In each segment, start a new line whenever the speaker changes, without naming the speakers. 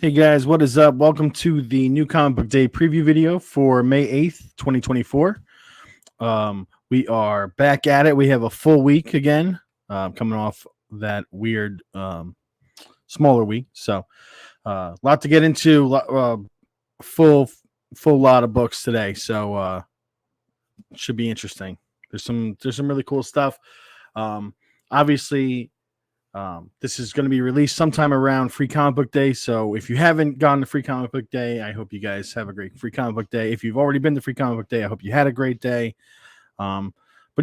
Hey guys, what is up? Welcome to the new comic book day preview video for May 8th, 2024. We are back at it. We have a full week again, coming off that weird smaller week. So a lot to get into, full lot of books today. So it should be interesting. There's some really cool stuff. Obviously, this is going to be released sometime around Free Comic Book Day. So if you haven't gone to Free Comic Book Day, I hope you guys have a great Free Comic Book Day. If you've already been to Free Comic Book Day, I hope you had a great day. But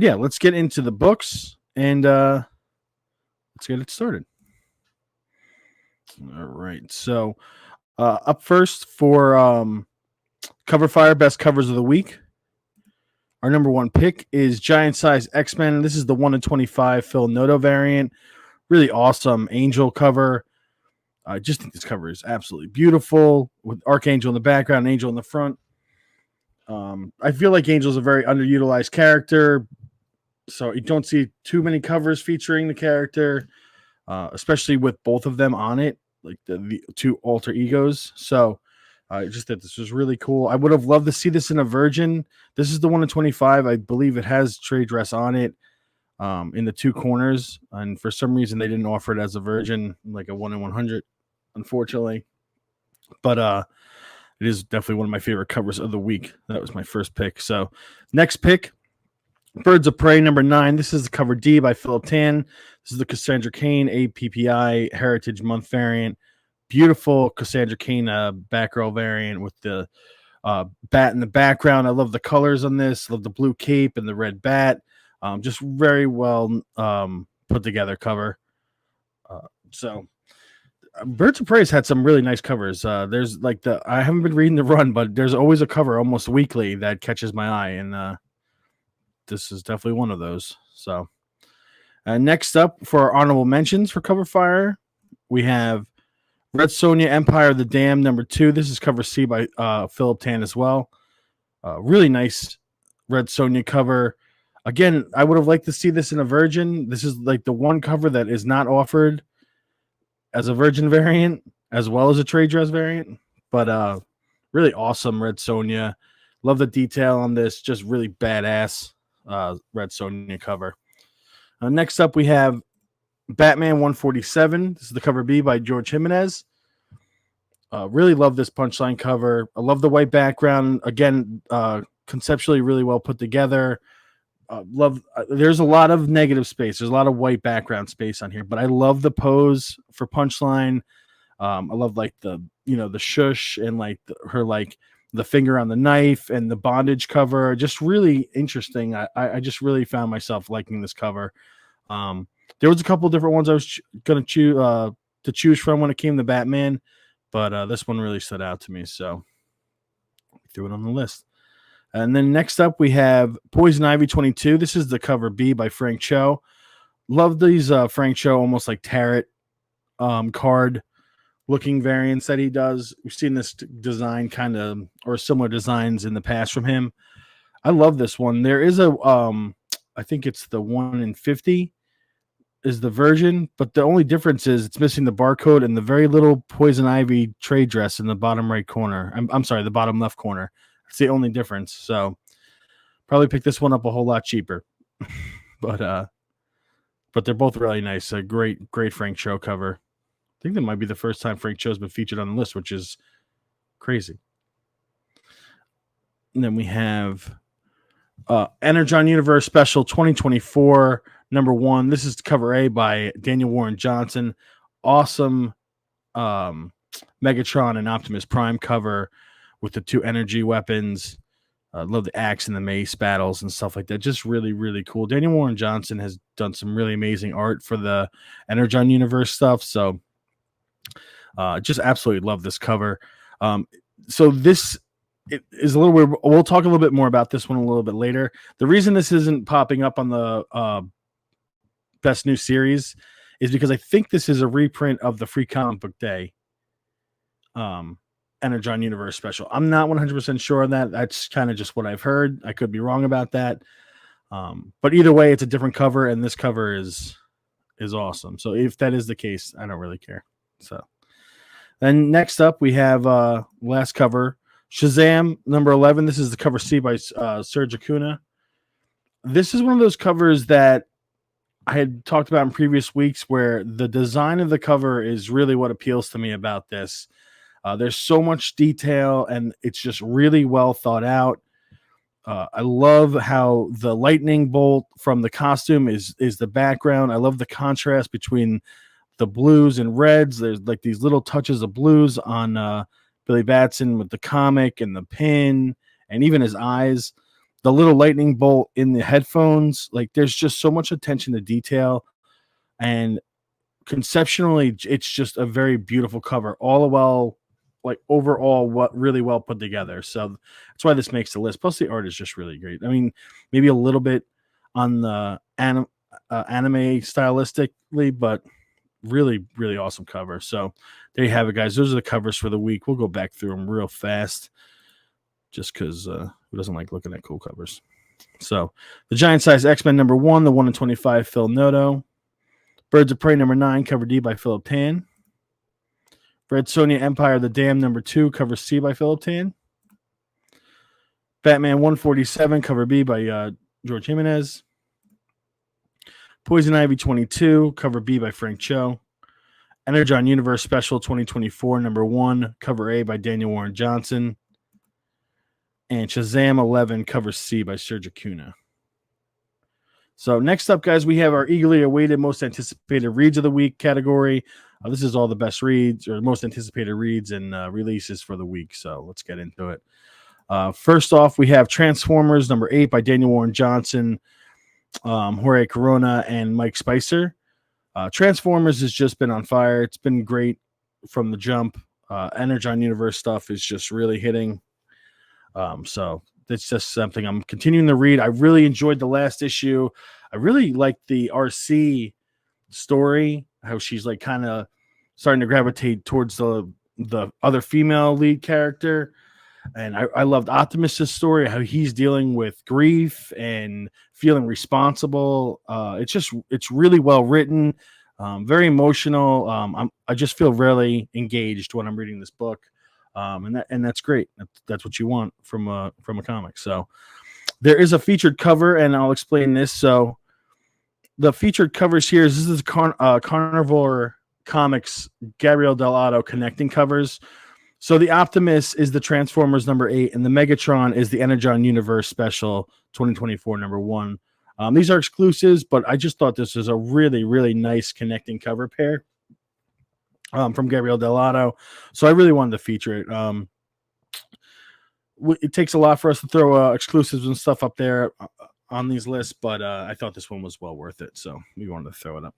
yeah, let's get into the books and let's get it started. All right. So up first for Cover Fire Best Covers of the Week. Our number one pick is Giant Size X-Men. This is the 1/25 Phil Noto variant. Really awesome Angel cover. I just think this cover is absolutely beautiful with Archangel in the background, Angel in the front. I feel like Angel's a very underutilized character, so you don't see too many covers featuring the character, especially with both of them on it, like the two alter egos. So I just thought this was really cool. I would have loved to see this in a Virgin. This is the 1/25. I believe it has trade dress on it. In the two corners, and for some reason they didn't offer it as a Virgin, like a 1/100, unfortunately. But it is definitely one of my favorite covers of the week. That was my first pick. So next pick, Birds of Prey number 9. This is the cover D by Philip Tan. This is the Cassandra Cain APPI Heritage Month variant. Beautiful Cassandra Cain Batgirl variant with the bat in the background. I love the colors on this. Love the blue cape and the red bat. Just very well put together cover. So Birds of Prey has had some really nice covers. There's like I haven't been reading the run, but there's always a cover almost weekly that catches my eye, and this is definitely one of those. So next up for our honorable mentions for Cover Fire, we have Red Sonja Empire of the Dam number 2. This is cover C by Philip Tan as well. Really nice Red Sonja cover. Again, I would have liked to see this in a Virgin. This is like the one cover that is not offered as a Virgin variant, as well as a trade dress variant. But really awesome Red Sonja. Love the detail on this. Just really badass Red Sonja cover. Next up, we have Batman 147. This is the cover B by George Jimenez. Really love this punchline cover. I love the white background. Again, conceptually really well put together. There's a lot of negative space. There's a lot of white background space on here, but I love the pose for punchline. I love like the shush and like her like the finger on the knife and the bondage cover. Just really interesting. I just really found myself liking this cover. There was a couple different ones I was going to choose from when it came to Batman, but this one really stood out to me, so I threw it on the list. And then next up, we have Poison Ivy 22. This is the cover B by Frank Cho. Love these Frank Cho almost like tarot card looking variants that he does. We've seen this design kind of or similar designs in the past from him. I love this one. There is a I think it's the 1/50 is the Virgin, but the only difference is it's missing the barcode and the very little Poison Ivy trade dress in the bottom right corner. I'm sorry, the bottom left corner. It's the only difference. So probably pick this one up a whole lot cheaper. but they're both really nice. A great Frank Cho cover. I think that might be the first time Frank Cho's been featured on the list, which is crazy. And then we have Energon Universe Special 2024 number 1. This is cover A by Daniel Warren Johnson. Awesome Megatron and Optimus Prime cover with the two energy weapons. Love the axe and the mace battles and stuff like that. Just really, really cool. Daniel Warren Johnson has done some really amazing art for the Energon Universe stuff. So just absolutely love this cover. So this is a little weird. We'll talk a little bit more about this one a little bit later. The reason this isn't popping up on the Best New Series is because I think this is a reprint of the Free Comic Book Day Energon Universe special. I'm not 100% sure on that. That's kind of just what I've heard. I could be wrong about that. But either way, it's a different cover, and this cover is awesome. So if that is the case, I don't really care. So Then next up, we have last cover, Shazam number 11. This is the cover C by Serge Acuna. This is one of those covers that I had talked about in previous weeks where the design of the cover is really what appeals to me about this. There's so much detail, and it's just really well thought out. I love how the lightning bolt from the costume is the background. I love the contrast between the blues and reds. There's like these little touches of blues on Billy Batson with the comic and the pin and even his eyes. The little lightning bolt in the headphones. Like there's just so much attention to detail. And conceptually, it's just a very beautiful cover. Overall, what really well put together. So that's why this makes the list. Plus, the art is just really great. I mean, maybe a little bit on the anime stylistically, but really, really awesome cover. So there you have it, guys. Those are the covers for the week. We'll go back through them real fast just because who doesn't like looking at cool covers? So the Giant Size X-Men number 1, the 1/25 Phil Noto. Birds of Prey number 9, cover D by Philip Tan. Red Sonja Empire of the Dam number 2, cover C by Philip Tan. Batman 147, cover B by George Jimenez. Poison Ivy 22, cover B by Frank Cho. Energon Universe Special 2024, number 1, cover A by Daniel Warren Johnson. And Shazam 11, cover C by Serge Acuna. So next up, guys, we have our eagerly awaited most anticipated reads of the week category. This is all the best reads or most anticipated reads and releases for the week. So let's get into it. First off, we have Transformers number 8 by Daniel Warren Johnson, Jorge Corona, and Mike Spicer. Transformers has just been on fire. It's been great from the jump. Energon Universe stuff is just really hitting. So it's just something I'm continuing to read. I really enjoyed the last issue. I really liked the RC story, how she's like kind of starting to gravitate towards the other female lead character. And I loved Optimus's story, how he's dealing with grief and feeling responsible. It's really well written, very emotional. I just feel really engaged when I'm reading this book. And that's great. That's what you want from a comic. So there is a featured cover, and I'll explain this. So the featured covers here this is Carnivore Comics Gabriel Dell'Otto connecting covers. So the Optimus is the Transformers number 8, and the Megatron is the Energon Universe Special 2024 number 1. These are exclusives, but I just thought this was a really, really nice connecting cover pair. From Gabriel Dell'Otto. So I really wanted to feature it. It takes a lot for us to throw exclusives and stuff up there on these lists, but I thought this one was well worth it. So we wanted to throw it up.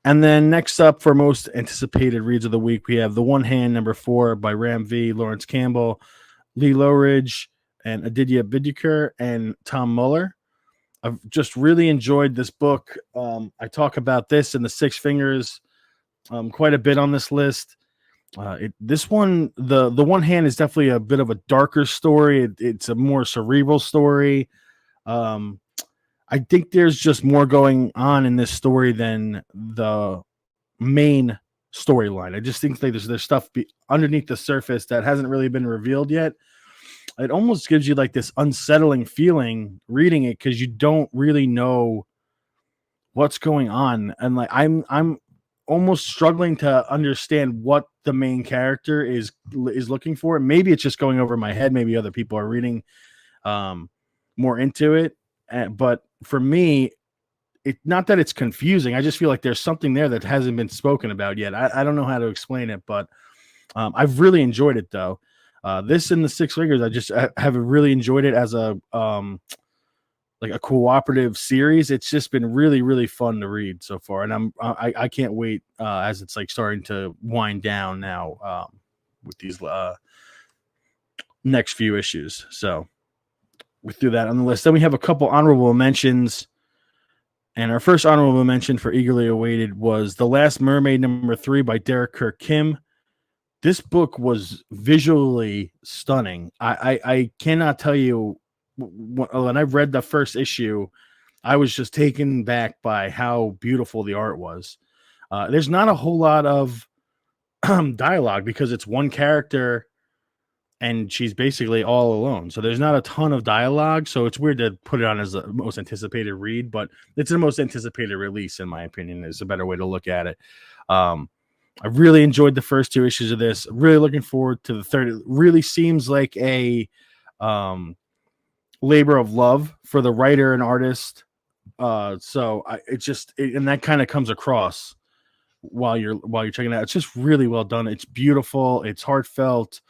And then next up for most anticipated reads of the week, we have The One Hand number 4 by Ram V, Lawrence Campbell, Lee Lowridge, and Aditya Bidikar, and Tom Muller. I've just really enjoyed this book. I talk about this in the Six Fingers quite a bit on this list. This one, the One Hand is definitely a bit of a darker story. It's a more cerebral story. I think there's just more going on in this story than the main storyline. I just think there's stuff underneath the surface that hasn't really been revealed yet. It almost gives you like this unsettling feeling reading it because you don't really know what's going on, and like I'm almost struggling to understand what the main character is looking for. Maybe it's just going over my head. Maybe other people are reading more into it. But for me, not that it's confusing. I just feel like there's something there that hasn't been spoken about yet. I don't know how to explain it, but I've really enjoyed it though. This and the Six Fingers, I have really enjoyed it as a like a cooperative series. It's just been really, really fun to read so far, and I can't wait as it's like starting to wind down now with these next few issues. So we threw that on the list. Then we have a couple honorable mentions, and our first honorable mention for eagerly awaited was The Last Mermaid number 3 by Derek Kirk Kim. This book was visually stunning. I cannot tell you. When I read the first issue, I was just taken back by how beautiful the art was. There's not a whole lot of dialogue because it's one character and she's basically all alone. So there's not a ton of dialogue. So it's weird to put it on as the most anticipated read, but it's the most anticipated release, in my opinion, is a better way to look at it. I really enjoyed the first 2 issues of this. Really looking forward to the third. It really seems like a labor of love for the writer and artist. And that kind of comes across while you're checking it out. It's just really well done. It's beautiful. It's heartfelt.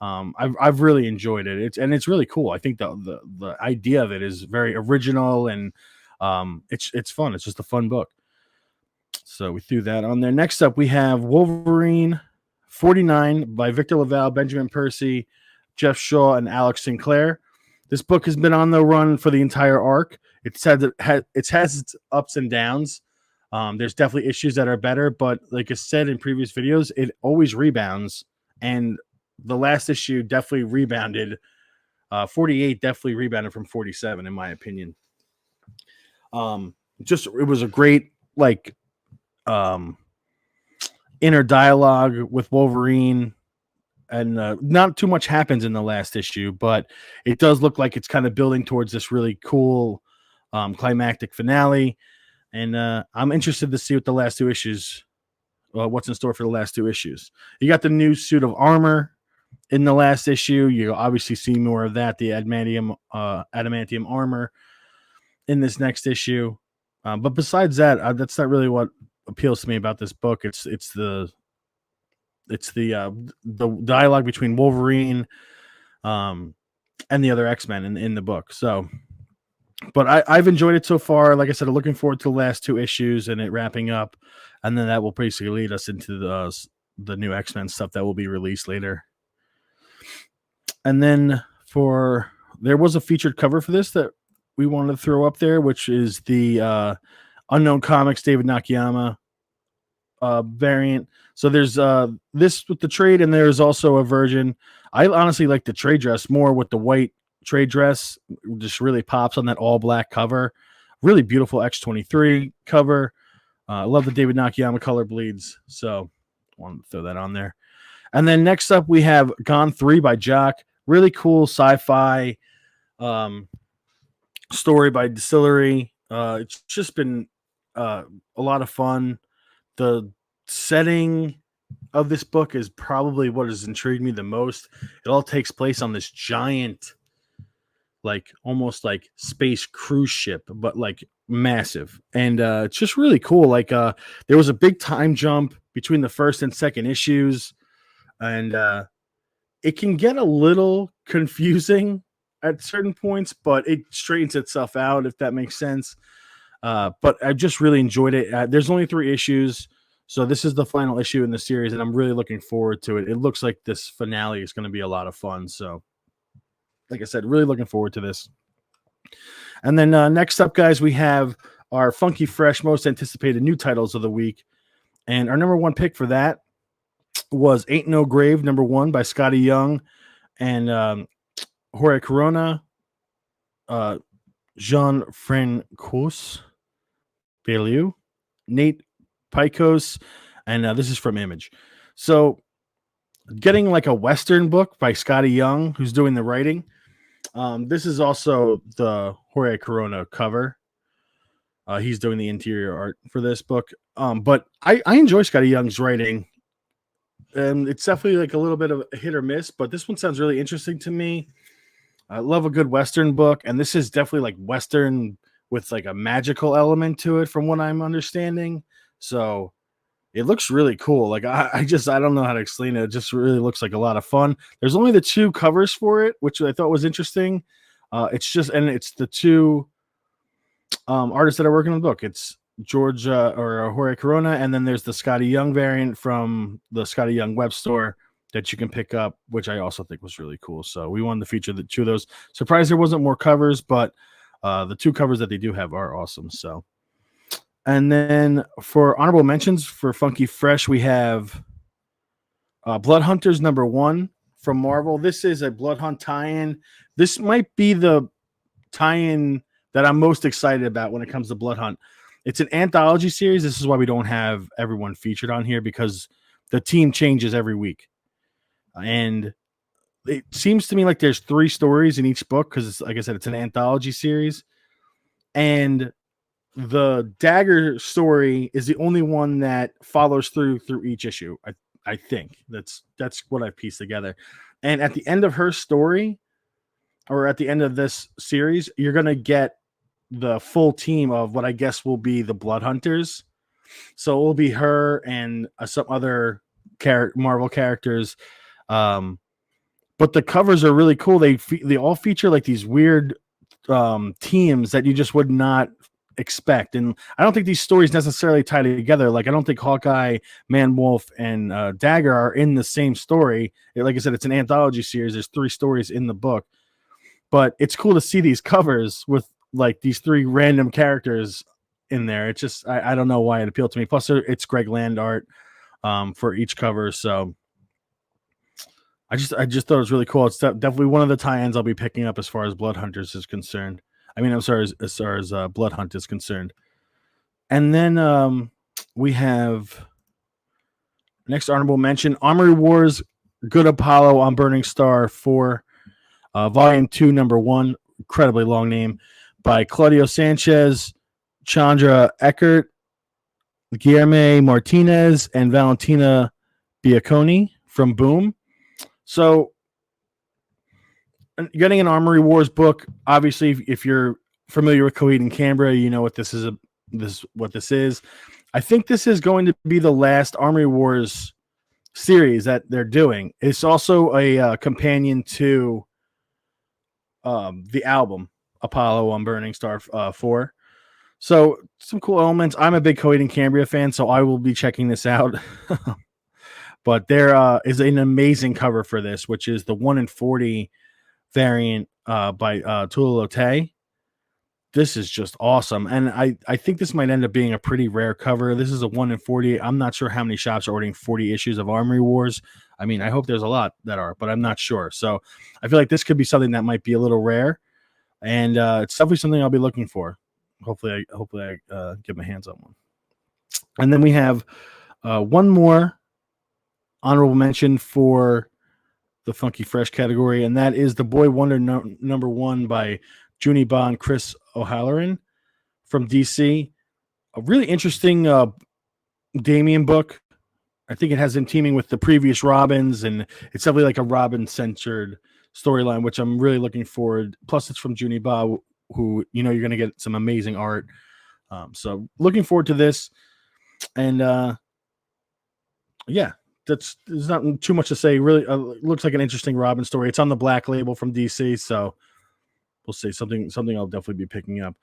I've really enjoyed it. It's really cool. I think the idea of it is very original and it's fun. It's just a fun book. So we threw that on there. Next up, we have Wolverine 49 by Victor Laval, Benjamin Percy, Jeff Shaw, and Alex Sinclair. This book has been on the run for the entire arc. It has its ups and downs. There's definitely issues that are better, but like I said in previous videos, it always rebounds. And the last issue definitely rebounded. 48 definitely rebounded from 47, in my opinion. It was a great inner dialogue with Wolverine, and not too much happens in the last issue, but it does look like it's kind of building towards this really cool climactic finale. And I'm interested to see what the last 2 issues, what's in store for the last 2 issues. You got the new suit of armor in the last issue. You obviously see more of that, the adamantium armor in this next issue. But besides that, that's not really what appeals to me about this book. It's the dialogue between Wolverine and the other X-Men in the book. So, but I've enjoyed it so far. Like I said, I'm looking forward to the last 2 issues and it wrapping up, and then that will basically lead us into the new X-Men stuff that will be released later. And then there was a featured cover for this that we wanted to throw up there, which is the Unknown Comics David Nakayama variant. So there's this with the trade, and there's also a version. I honestly like the trade dress more with the white trade dress. Just really pops on that all black cover. Really beautiful X-23 cover. I love the David Nakayama color bleeds. So I wanted to throw that on there. And then next up we have Gone 3 by Jock. Really cool sci-fi story by Distillery. It's just been a lot of fun. The setting of this book is probably what has intrigued me the most. It all takes place on this giant, almost like space cruise ship, but massive. And it's just really cool. There was a big time jump between the first and second issues, and it can get a little confusing at certain points, but it straightens itself out, if that makes sense. But I just really enjoyed it. There's only 3 issues, so this is the final issue in the series, and I'm really looking forward to it. It looks like this finale is going to be a lot of fun. So, like I said, really looking forward to this. And then next up, guys, we have our funky, fresh, most anticipated new titles of the week. And our number 1 pick for that was Ain't No Grave, number 1 by Scotty Young and Jorge Corona, Jean-Francois Beaulieu, Nate Picos, and this is from Image. So getting a Western book by Scotty Young, who's doing the writing. This is also the Jorge Corona cover. He's doing the interior art for this book. But I enjoy Scotty Young's writing. It's definitely a little bit of a hit or miss, but this one sounds really interesting to me. I love a good Western book, and this is definitely Western with a magical element to it from what I'm understanding. So it looks really cool. I don't know how to explain it. It just really looks like a lot of fun. There's only the 2 covers for it, which I thought was interesting. It's the 2 artists that are working on the book. It's Jorge Corona, and then there's the Scotty Young variant from the Scotty Young web store that you can pick up, which I also think was really cool. So we wanted to feature the 2 of those. Surprised there wasn't more covers, but the 2 covers that they do have are awesome. So, and then for honorable mentions for Funky Fresh, we have Blood Hunters number 1 from Marvel. This is a Blood Hunt tie-in. This might be the tie-in that I'm most excited about when it comes to Blood Hunt. It's an anthology series. This is why we don't have everyone featured on here, because the team changes every week, and it seems to me like there's 3 stories in each book because, like I said, it's an anthology series, and the Dagger story is the only one that follows through each issue. I think that's what I pieced together. And at the end of her story, or at the end of this series, you're gonna get the full team of what I guess will be the Blood Hunters. So it will be her and some other Marvel characters. But the covers are really cool. They all feature like these weird teams that you just would not expect. And I don't think these stories necessarily tie together. Like, I don't think Hawkeye, Man-Wolf, and Dagger are in the same story. Like I said, it's an anthology series. There's 3 stories in the book. But it's cool to see these covers with like these 3 random characters in there. It's just, I don't know why it appealed to me. Plus, it's Greg Land art for each cover. So I just thought it was really cool. It's definitely one of the tie-ins I'll be picking up as far as Blood Hunters is concerned. I mean, I'm sorry, as far as Blood Hunt is concerned. And then we have next honorable mention, Armory Wars, Good Apollo on Burning Star 4, Volume 2, Number 1, incredibly long name, by Caudio Sanchez, Chondra Echert, Guillaume Martinez, and Valentina Bianconi from Boom. So, getting an Armory Wars book, obviously, if you're familiar with Coheed and Cambria, you know what this is. What this is. I think this is going to be the last Armory Wars series that they're doing. It's also a companion to the album Apollo on Burning Star 4. So some cool elements. I'm a big Coheed and Cambria fan, so I will be checking this out. But there is an amazing cover for this, which is the 1 in 40 variant by Tula Lotay. This is just awesome. And I think this might end up being a pretty rare cover. This is a 1 in 40. I'm not sure how many shops are ordering 40 issues of Armory Wars. I mean, I hope there's a lot that are, but I'm not sure. So I feel like this could be something that might be a little rare. And it's definitely something I'll be looking for. Hopefully I get my hands on one. And then we have one more honorable mention for the Funky Fresh category, and that is The Boy Wonder number 1 by Junie Ba and Chris O'Halloran from DC. A really interesting Damian book. I think it has him teaming with the previous Robins, and it's definitely like a Robin-centered storyline, which I'm really looking forward. Plus, it's from Junie Ba, who, you know, you're going to get some amazing art. So looking forward to this. And yeah, there's not too much to say. Really looks like an interesting Robin story. It's on the Black Label from DC, so we'll see. Something I'll definitely be picking up.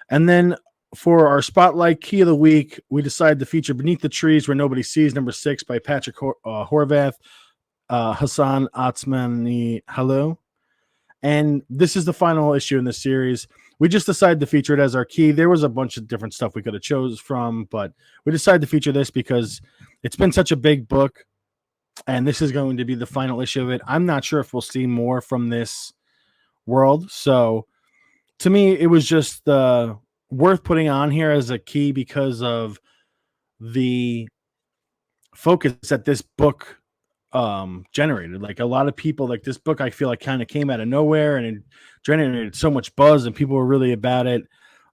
And then for our Spotlight Key of the Week, we decided to feature Beneath the Trees Where Nobody Sees, number 6 by Patrick Horvath, Hassan Atsmani Hello. And this is the final issue in the series. We just decided to feature it as our key. There was a bunch of different stuff we could have chose from, but we decided to feature this because it's been such a big book, and this is going to be the final issue of it. I'm not sure if we'll see more from this world. So to me, it was just worth putting on here as a key because of the focus that this book generated. Like, a lot of people, like, this book I feel like kind of came out of nowhere, and it generated so much buzz, and people were really about it,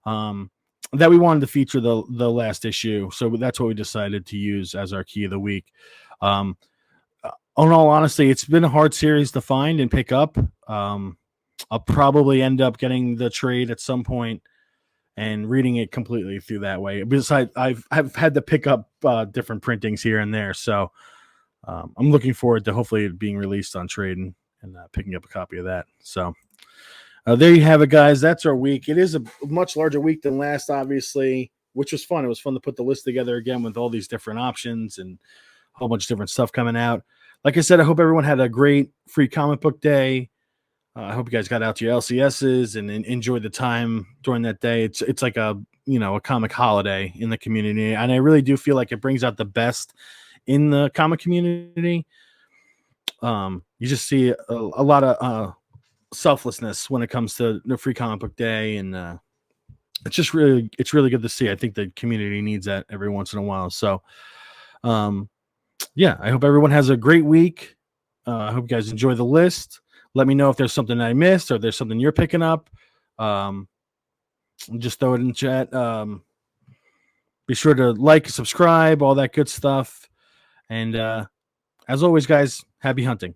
that we wanted to feature the last issue. So that's what we decided to use as our key of the week. In all honesty, it's been a hard series to find and pick up. I'll probably end up getting the trade at some point and reading it completely through that way. Besides, I've had to pick up different printings here and there, so I'm looking forward to hopefully it being released on trade and picking up a copy of that. So there you have it, guys. That's our week. It is a much larger week than last, obviously, which was fun. It was fun to put the list together again with all these different options and a whole bunch of different stuff coming out. Like I said, I hope everyone had a great free comic book day. I hope you guys got out to your LCSs and enjoyed the time during that day. It's like a comic holiday in the community, and I really do feel like it brings out the best in the comic community. You just see a lot of selflessness when it comes to the free comic book day, and it's really good to see. I think the community needs that every once in a while. So yeah, I hope everyone has a great week. I hope you guys enjoy the list. Let me know if there's something I missed or there's something you're picking up. Just throw it in chat. Be sure to like, subscribe, all that good stuff. And as always, guys, happy hunting.